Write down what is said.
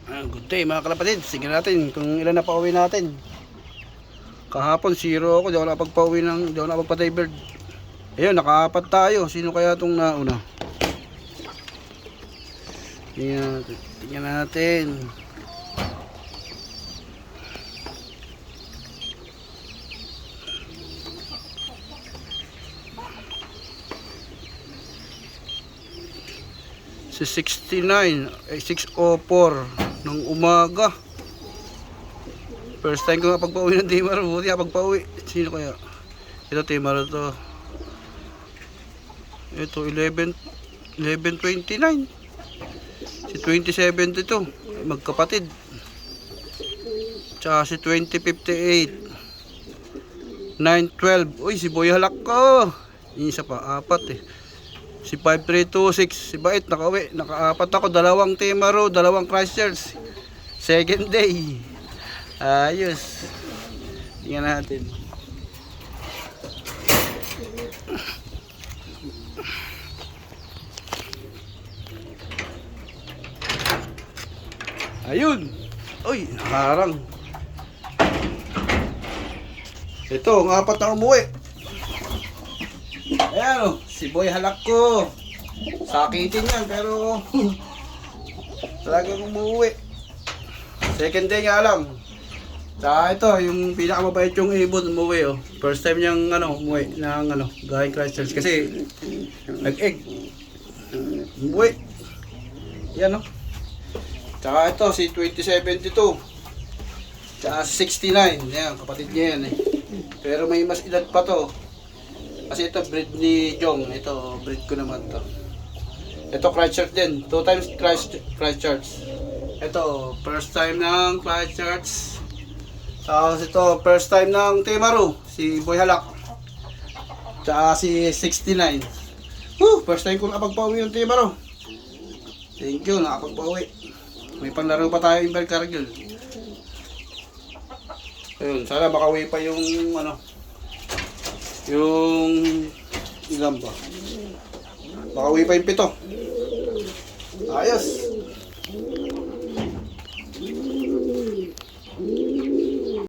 Good day mga kalapatid. Sige natin kung ilan na pauwi natin. Kahapon 0 ako, di ako nakapagpauwi di ako nakapagpatay bird. Ayun, nakaapat tayo. Sino kaya itong nauna? Tingnan natin. Si 69 ay 6:04 ng umaga. First time ko nga pagpauwi ng Timaro. Buti nga pagpauwi. Sino kaya? Ito Timaro to. Ito 11:29. Si 2072 magkapatid. Tsaka si 2058 912. Uy, si Boy Halak ko. Isa pa, apat eh. Si 5326, si Bait nakauwi, nakaapat ako, dalawang Timaro, dalawang Christchurch. Second day. Ayos. Tingnan natin. Ayun. Uy, harang. Ito, ang apat na umuwi. Ayan o, si Boy Halak ko. Sakitin yan, pero talagang umuwi. Second day nga lang. Tsaka ito, yung pinakamabait yung ibon umuwi oh. First time niyang umuwi ng galing Christchurch kasi nag-egg. Umuwi. Yan oh. Tsaka ito, si 2072. Tsaka 69. Yan, kapatid niya yan eh. Pero may mas edad pa to. Kasi ito breed ni Jong. Ito breed ko naman to. Ito Christchurch din. 2 times Christchurch. Ito first time ng Christchurch. Tapos ito first time ng Timaro. Si Boy Halak. Tsaka si 69. First time ko nakapagpauwi ng Timaro. Thank you, nakapagpauwi. May panlaro pa tayo Inver Cargill. Ayun, sana makauwi pa yung yung ilan ba? Makauwi pa yung 7. Ayos.